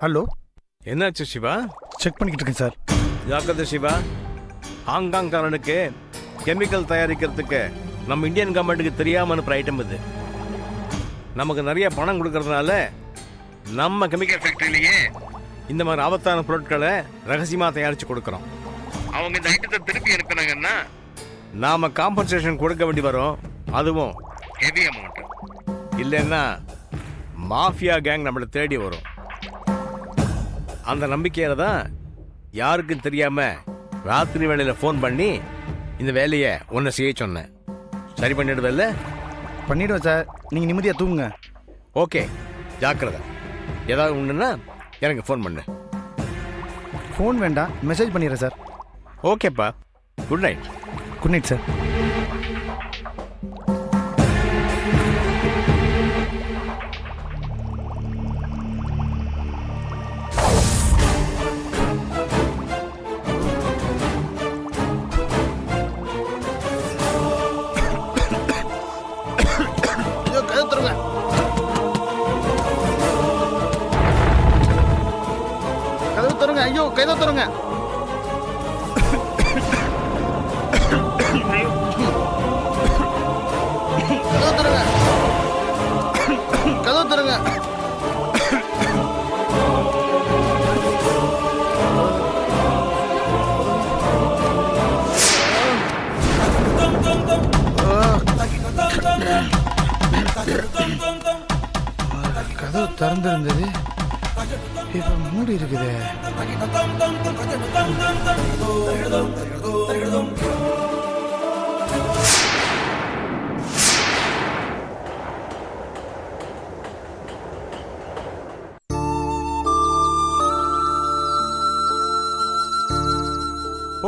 Hello, என்னாச்சு Siva? Check பண்ணிக்கிட்டு இருக்கேன் சார். ஜாக்கிரதை சிவா. ஹாங்காங்காரனுக்கு கெமிக்கல் தயாரிக்கிறதுக்கு நம்ம இந்தியன் கவர்மெண்ட்டுக்கு தெரியாமல் அனுப்புகிற ஐட்டம் இது. நமக்கு நிறைய பணம் கொடுக்கறதுனால நம்ம கெமிக்கல் ஃபேக்டரியிலேயே இந்த மாதிரி ஆபத்தான பொருட்களை ரகசியமாக தயாரித்து கொடுக்குறோம். அவங்க இந்த ஐட்டத்தை திருப்பி அனுப்பினாங்கன்னா நாம் காம்பன்சேஷன் கொடுக்க வேண்டி வரும். அதுவும் ஹெவி அமௌண்ட். இல்லைன்னா மாஃபியா கேங் நம்மளை தேடி வரும். அந்த நம்பிக்கையில் தான் யாருக்கும் தெரியாமல் ராத்திரி வேளையில் ஃபோன் பண்ணி இந்த வேலையை ஒன்று செய்ய சொன்னேன். சரி பண்ணிடுவதில்ல? பண்ணிவிடுவேன் சார். நீங்கள் நிம்மதியாக தூங்குங்க. ஓகே, ஜாக்கிரதை. ஏதாவது ஒன்றுன்னா எனக்கு ஃபோன் பண்ணு. ஃபோன் வேண்டாம், மெசேஜ் பண்ணிடுறேன் சார். ஓகேப்பா, good night. Good night sir. ஐயோ, கைதை தருங்க. கதவு தருங்க. கதவு திறந்திருந்தது, இப்ப மூடி இருக்குது.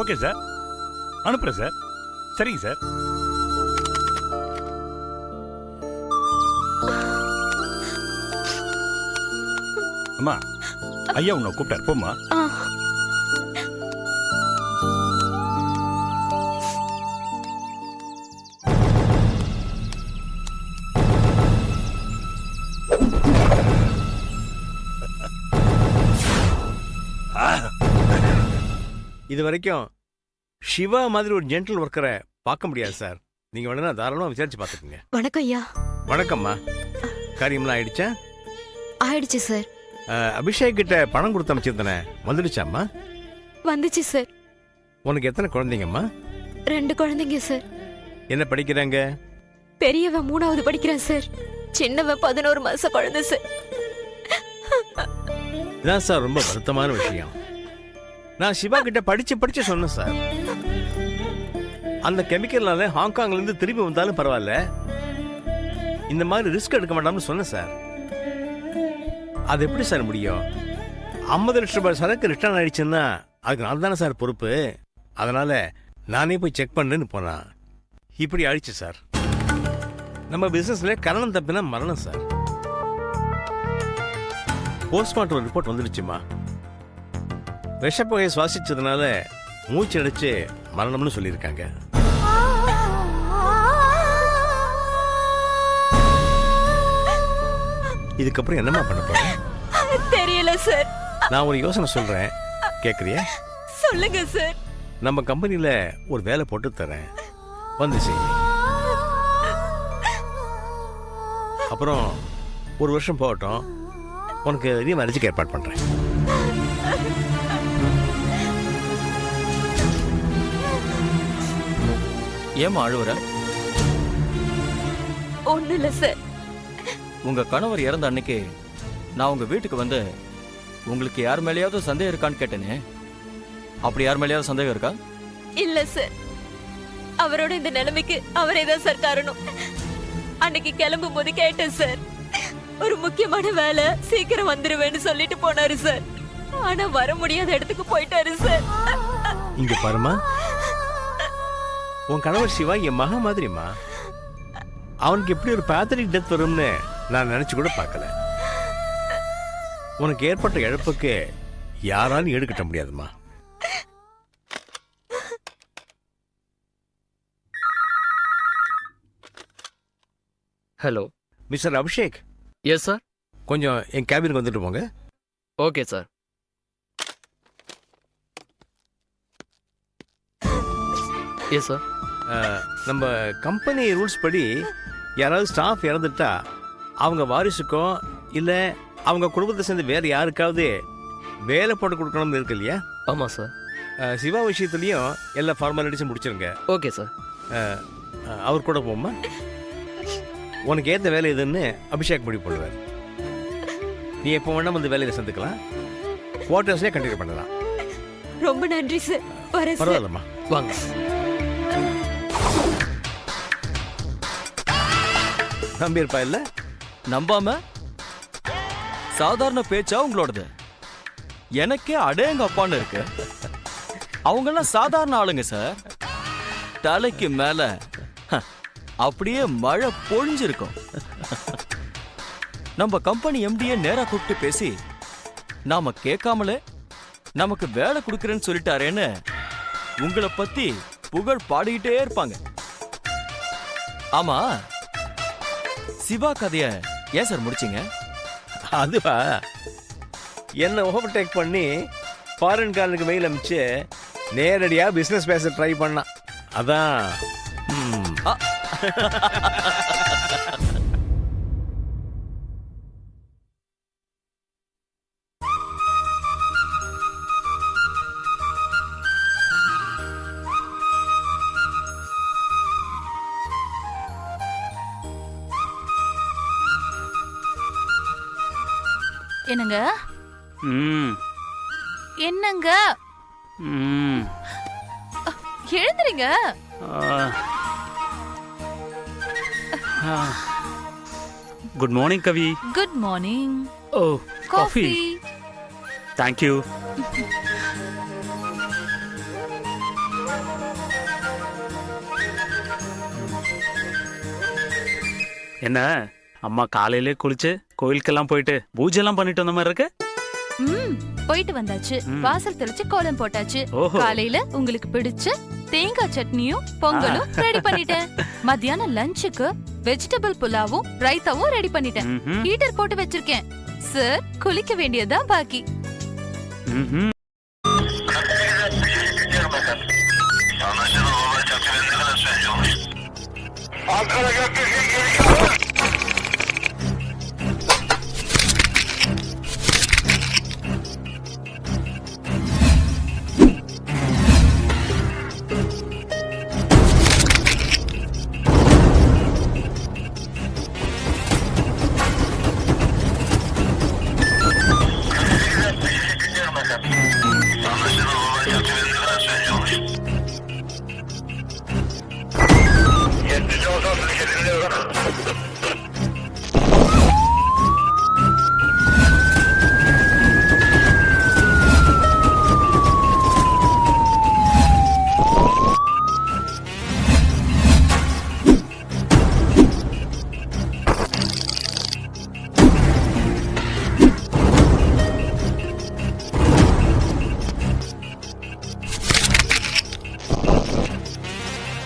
ஓகே சார், அனுப்புறேன் சார். சரிங்க சார். அம்மா, ஐயா உன்னை கூப்பிட்டார், போம்மா. இது வரைக்கும் சிவா மாதிரி ஒரு ஜென்டல் ஒர்க்கரை பார்க்க முடியாது சார். நீங்க வேணா தாராளமாக விசாரிச்சு பார்த்துக்கோங்க. வணக்கம் ஐயா. வணக்கம்மா. காரியம்லாம் ஆயிடுச்சா? ஆயிடுச்சு சார். அபிஷேக் கிட்ட பணம் கொடுத்து அமைச்சிருந்தனே, வந்துடுச்சாம்மா? வந்துச்சு சார். உனக்கு எத்தனை குழந்தைங்கம்மா? 2 குழந்தைங்க சார். என்ன படிக்கிறாங்க? பெரியவன் 3வது படிக்கிறான் சார். சின்னவன் 11 மாச குழந்தை சார். இதான் சார் ரொம்ப வருத்தமான விஷயம். நான் சிவா கிட்ட படிச்சு சொன்னேன் சார். அந்த கெமிக்கல்னால ஹாங்காங்ல இருந்து திரும்பி வந்தாலும் பரவாயில்ல, இந்த மாதிரி ரிஸ்க் எடுக்க வேண்டாம்னு சொன்னேன் சார். அது எப்படி சார் முடியும்? 50 லட்சம் ரூபாய் சரக்கு ரிட்டர்ன் ஆயிடுச்சுன்னா அதுக்கு நான் தானே சார் பொறுப்பு. அதனால நானே போய் செக் பண்ணேன்னு போனா இப்படி ஆயிடுச்சு சார். நம்ம பிசினஸ்ல கரணம் தப்பினா மரணம் சார். போஸ்ட்மார்ட்டம் ரிப்போர்ட் வந்துடுச்சுமா. விஷப்புகையை சுவாசிச்சதுனால மூச்சு அடிச்சு மரணம்னு சொல்லியிருக்காங்க. இதுக்கப்புறம் என்னமா பண்ண போறேன் தெரியல சார். நான் ஒரு யோசனை சொல்றேன், கேக்குறியா? சொல்லுங்க சார். நம்ம கம்பெனில ஒரு வேலை போட்டு தரேன், வந்து செய். அப்புறம் 1 வருஷம் போகட்டும், உனக்கு ரீமேரேஜுக்கு ஏற்பாடு பண்றேன். ஏமா அழுவுற? ஒண்ணு இல்ல சார். உங்க கணவர் இறந்த அன்னைக்கு நான் உங்க வீட்டுக்கு வந்து உங்களுக்கு யார் மேலேயாவது சந்தேகம் இருக்கான்னு கேட்டேனே, அப்படி யார் மேலேயாவது சந்தேகம் இருக்கா? இல்ல சார். அவரோட இந்த நிலைமைக்கு அவரே தான் சார் காரணம். அன்னைக்கு கிளம்பும் போது கேட்டேன் சார். ஒரு முக்கியமான வேலை, சீக்கிரம் வந்துருவேன்னு சொல்லிட்டு போனாரு சார். ஆனா வர முடியாத இடத்துக்கு போயிட்டாரு சார். இங்க பாருமா, உன் கணவர் சிவா என் மகன் மாதிரிமா. அவனுக்கு எப்படி ஒரு பேத்தரிக் டெத் வரும்னு நான் நினைச்சு கூட பார்க்கல. உனக்கு ஏற்பட்ட இழப்புக்கு யாராலும் ஈடுகட்ட முடியாதுமா. Hello mister Abhishek. Yes sir. கொஞ்சம் என் கேபினுக்கு வந்துட்டு போங்க. Okay sir. Yes sir. நம்ம கம்பெனி ரூல்ஸ் படி யாராவது ஸ்டாஃப் இறந்துட்டா அவங்க வாரிசுக்கோ இல்லை அவங்க குடும்பத்தை சேர்ந்து வேறு யாருக்காவது வேலை போட்டு கொடுக்கணும்னு இருக்கு இல்லையா? ஆமாம் சார். சிவா விஷயத்துலையும் எல்லா ஃபார்மாலிட்டிஸும் முடிச்சிருங்க. Okay sir. அவர் கூட போமா, உனக்கு ஏற்ற வேலை எதுன்னு அபிஷேக் முடிவு பண்ணுவார். நீ எப்போ வேணா வந்து வேலையை சேர்ந்துக்கலாம், குவார்டர்ஸ்லேயே கண்டினியூ பண்ணலாம். ரொம்ப நன்றி சார். வரேன் சார். பரவாயில்லம்மா. வாங்க. நம்பியிருப்பா இல்லை? நம்பாம சாதாரண பேச்சா உங்களோடது? எனக்கே அடேங்க அப்பான்னு இருக்கு. அவங்கெல்லாம் சாதாரண ஆளுங்க சார். தலைக்கு மேல அப்படியே மழை பொழிஞ்சிருக்கும். நம்ம கம்பெனி எம்டியே நேரா கூப்பிட்டு பேசி நாம கேட்காமலே நமக்கு வேலை கொடுக்குறேன்னு சொல்லிட்டாரேன்னு உங்களை பத்தி புகழ் பாடிக்கிட்டே இருப்பாங்க. ஆமா, சிவா கதைய ஏன் சார் முடிச்சிங்க? அதுவா, என்னை ஓவர்டேக் பண்ணி ஃபாரின்காரனுக்கு மெயில் அனுப்பிச்சு நேரடியாக பிஸ்னஸ் பேச ட்ரை பண்ணான். அதான். என்னங்க? என்னங்க? எழுந்துறீங்க. Good morning Kavi. Good morning. Oh, coffee. Thank you. என்ன அம்மா காலையிலே குளிச்சு கோயிலுக்கெல்லாம் போயிட்டு பூஜை எல்லாம் பண்ணிட்டு வந்த மாதிரி இருக்கு. போயிட்டு வந்தாச்சு. வாசல் தெளிச்சு கோலம் போட்டாச்சு. காலையில உங்களுக்கு பிடிச்ச தேங்காய் சட்னியும் பொங்கலும் ரெடி பண்ணிட்டேன். மத்தியானம் லஞ்சுக்கு வெஜிடபிள் புலாவும் ரைத்தாவும் ரெடி பண்ணிட்டேன். ஹீட்டர் போட்டு வச்சிருக்கேன். சார் குளிக்க வேண்டியதுதான் பாக்கி.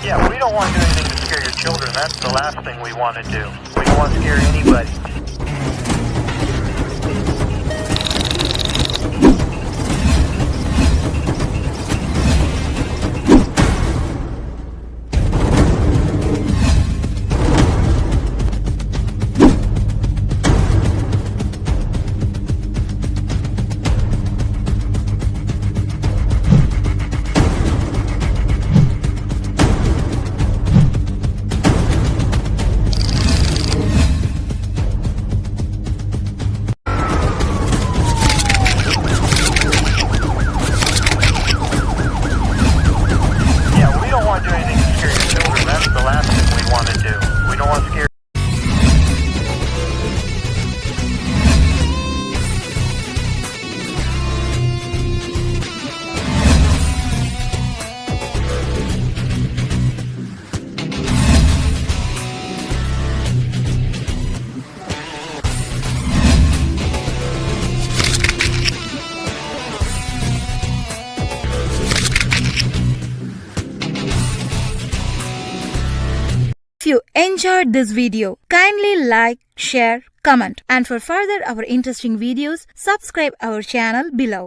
Yeah, we don't want to do anything to scare your children. That's the last thing we want to do. We don't want to scare anybody. you enjoyed this video, kindly like, share, comment, and for further our interesting videos, subscribe our channel below.